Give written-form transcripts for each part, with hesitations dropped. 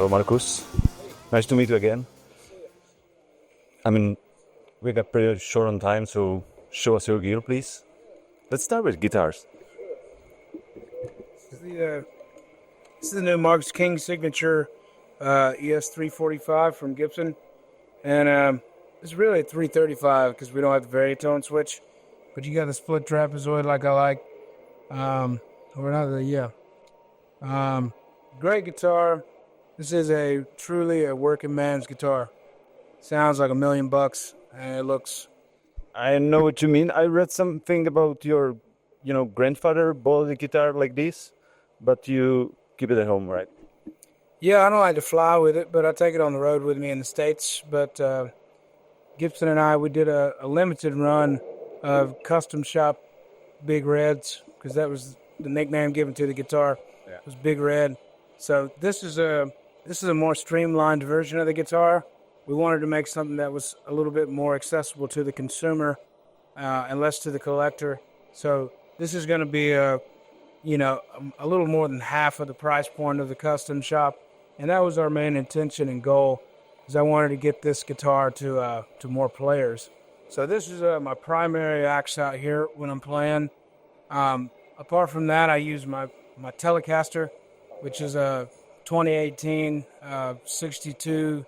Hello, Markus. Nice to meet you again. I mean, we got pretty short on time, so show us your gear, please. Let's start with guitars. This is the new Markus King signature ES345 from Gibson. And it's really a 335 because we don't have the varitone switch. But you got the split trapezoid like I like. Great guitar. This is truly a working man's guitar. Sounds like $1 million, and it looks... I know what you mean. I read something about your, grandfather bought a guitar like this, but you keep it at home, right? Yeah, I don't like to fly with it, but I take it on the road with me in the States. But Gibson and I, we did a limited run of custom shop Big Reds, because that was the nickname given to the guitar. Yeah. It was Big Red. So this is a more streamlined version of the guitar. We wanted to make something that was a little bit more accessible to the consumer and less to the collector. So this is going to be a little more than half of the price point of the custom shop. And that was our main intention and goal, is I wanted to get this guitar to more players. So this is my primary axe out here when I'm playing. Apart from that, I use my Telecaster, which is a 2018 62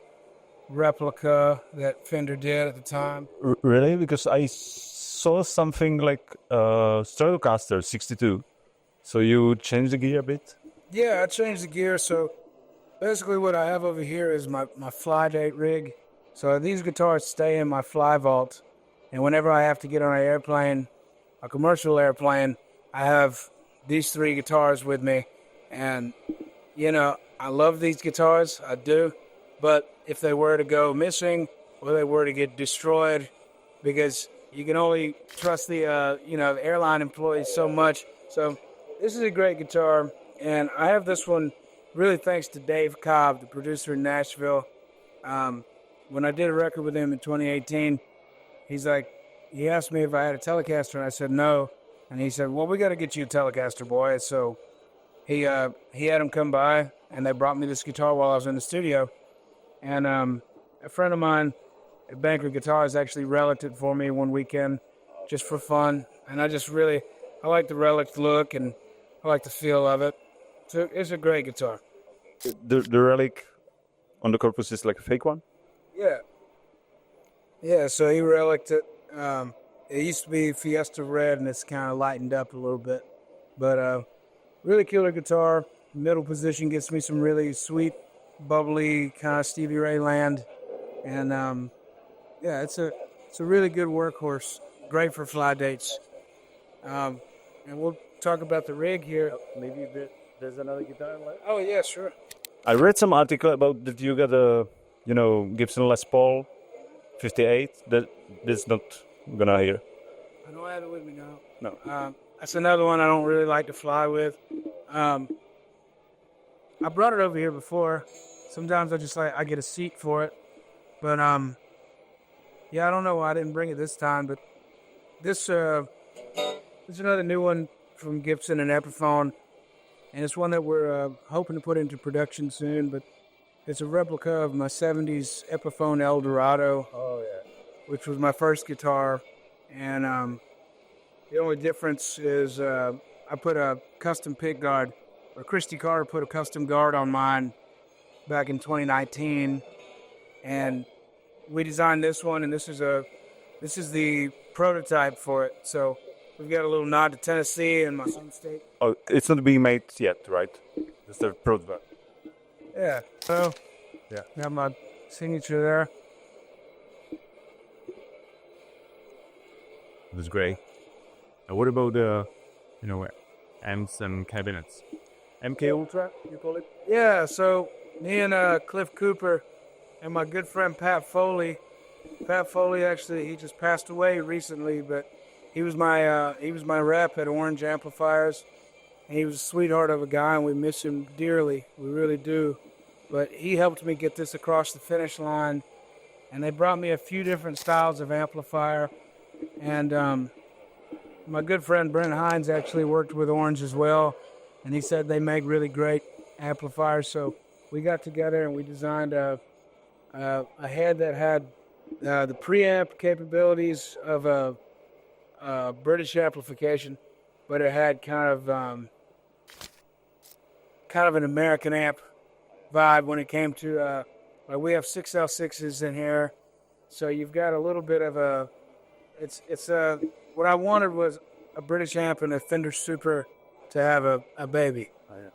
replica that Fender did at the time. Really? Because I saw something like Stratocaster 62. So you changed the gear a bit? Yeah, I changed the gear. So basically what I have over here is my fly date rig. So these guitars stay in my fly vault. And whenever I have to get on an airplane, a commercial airplane, I have these three guitars with me. And, I love these guitars. I do. But if they were to go missing or they were to get destroyed, because you can only trust the airline employees so much. So this is a great guitar, and I have this one really thanks to Dave Cobb, the producer in Nashville. When I did a record with him in 2018, he asked me if I had a Telecaster, and I said no. And he said, well, we got to get you a Telecaster, boy. So he had him come by, and they brought me this guitar while I was in the studio. And a friend of mine at Banker Guitars actually relicked it for me one weekend just for fun. And I like the relic look, and I like the feel of it. So it's a great guitar. The relic on the corpus is like a fake one? Yeah. Yeah, so he relicked it. It used to be Fiesta Red, and it's kind of lightened up a little bit. But really killer guitar. Middle position gets me some really sweet, bubbly kind of Stevie Ray land. And it's a really good workhorse. Great for fly dates. And we'll talk about the rig here. Maybe there's another guitar left. Oh, yeah, sure. I read some article about that you got a, Gibson Les Paul 58 that's not gonna hear. I don't have it with me now. No. That's another one I don't really like to fly with. I brought it over here before. Sometimes I get a seat for it. But, I don't know why I didn't bring it this time. But this is another new one from Gibson and Epiphone. And it's one that we're hoping to put into production soon. But it's a replica of my 70s Epiphone El Dorado. Oh, yeah. Which was my first guitar. And the only difference is I put a custom pick guard. Or Christy Carter put a custom guard on mine back in 2019. And we designed this one, and this is the prototype for it. So we've got a little nod to Tennessee and my home state. Oh, it's not being made yet, right? Just a prototype. Yeah. So yeah, got my signature there. That's great. And what about the, amps and cabinets? MK Ultra, you call it? Yeah. So me and Cliff Cooper and my good friend Pat Foley. Pat Foley actually he just passed away recently, but he was my rep at Orange Amplifiers, and he was a sweetheart of a guy, and we miss him dearly. We really do. But he helped me get this across the finish line, and they brought me a few different styles of amplifier. And my good friend Brent Hines actually worked with Orange as well, and he said they make really great amplifiers. So we got together and we designed a head that had the preamp capabilities of a British amplification, but it had kind of an American amp vibe when it came to like we have 6L6s in here, so you've got a little bit of a what I wanted was a British amp and a Fender Super to have a baby. Oh, yeah.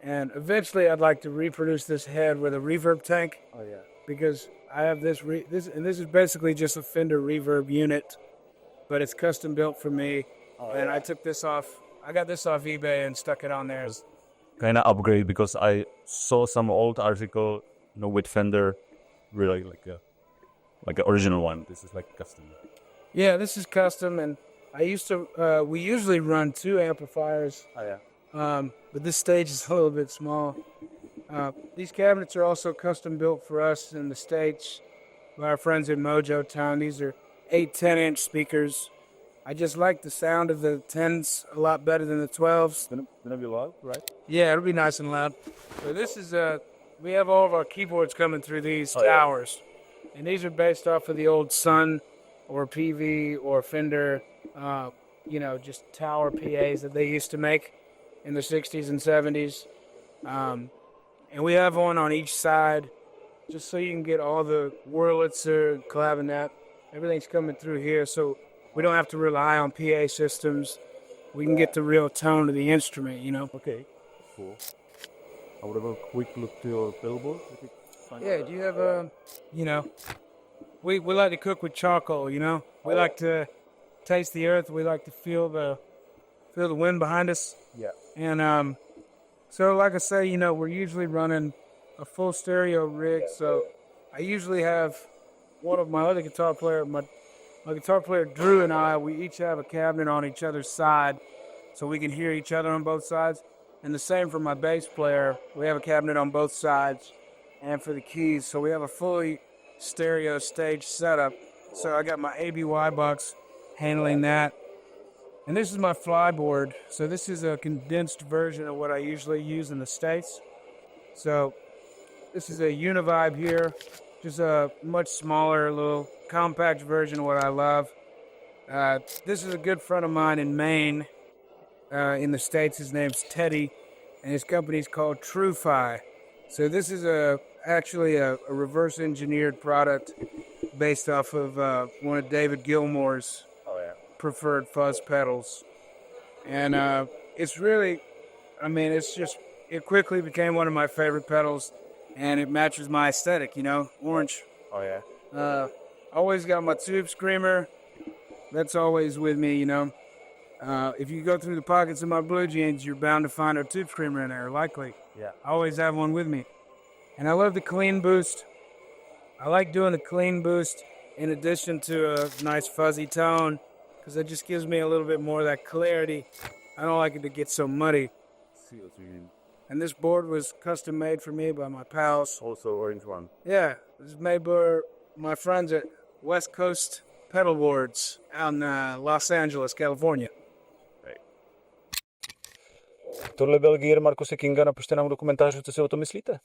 And eventually I'd like to reproduce this head with a reverb tank. Oh, yeah. Because I have this is basically just a Fender reverb unit, but it's custom built for me. Oh, and yeah. I got this off eBay and stuck it on there. Kind of upgrade because I saw some old article, with Fender, really like an original one. This is like custom. Yeah, this is custom, and we usually run 2 amplifiers. Oh, yeah. But this stage is a little bit small. These cabinets are also custom built for us in the States by our friends in Mojo Town. These are 8 10-inch speakers. I just like the sound of the 10s a lot better than the 12s. Gonna be loud, right? Yeah, it'll be nice and loud. So this is we have all of our keyboards coming through these towers. Yeah. And these are based off of the old Sun or PV or Fender, just tower PAs that they used to make in the 60s and 70s. And we have one on each side, just so you can get all the Wurlitzer, clavinet. Everything's coming through here, so we don't have to rely on PA systems. We can get the real tone of the instrument, Okay, cool. I would have a quick look to your billboard. Yeah, do you have we like to cook with charcoal, We like to taste the earth. We like to feel the wind behind us. Yeah. And so like I say, we're usually running a full stereo rig. So I usually have one of my other guitar player, my guitar player Drew and I, we each have a cabinet on each other's side so we can hear each other on both sides. And the same for my bass player. We have a cabinet on both sides and for the keys. So we have a fully stereo stage setup. So I got my ABY box handling that. And this is my flyboard. So this is a condensed version of what I usually use in the States. So this is a Univibe here, just a much smaller, little compact version of what I love. This is a good friend of mine in Maine. In the States, his name's Teddy, and his company's called TrueFi. So this is actually a reverse engineered product based off of one of David Gilmour's preferred fuzz pedals. And it's really, it quickly became one of my favorite pedals, and it matches my aesthetic, orange. Oh, yeah. Always got my tube screamer. That's always with me, If you go through the pockets of my blue jeans, you're bound to find a tube screamer in there, likely. Yeah. I always have one with me. And I love the clean boost. I like doing the clean boost in addition to a nice fuzzy tone, because it just gives me a little bit more of that clarity. I don't like it to get so muddy. See what you mean. And this board was custom made for me by my pals. Also orange one. Yeah, it was made by my friends at West Coast Pedal Boards out in Los Angeles, California. Tohle byl gear Markuse Kinga, napište nám do komentářů, co si o tom myslíte.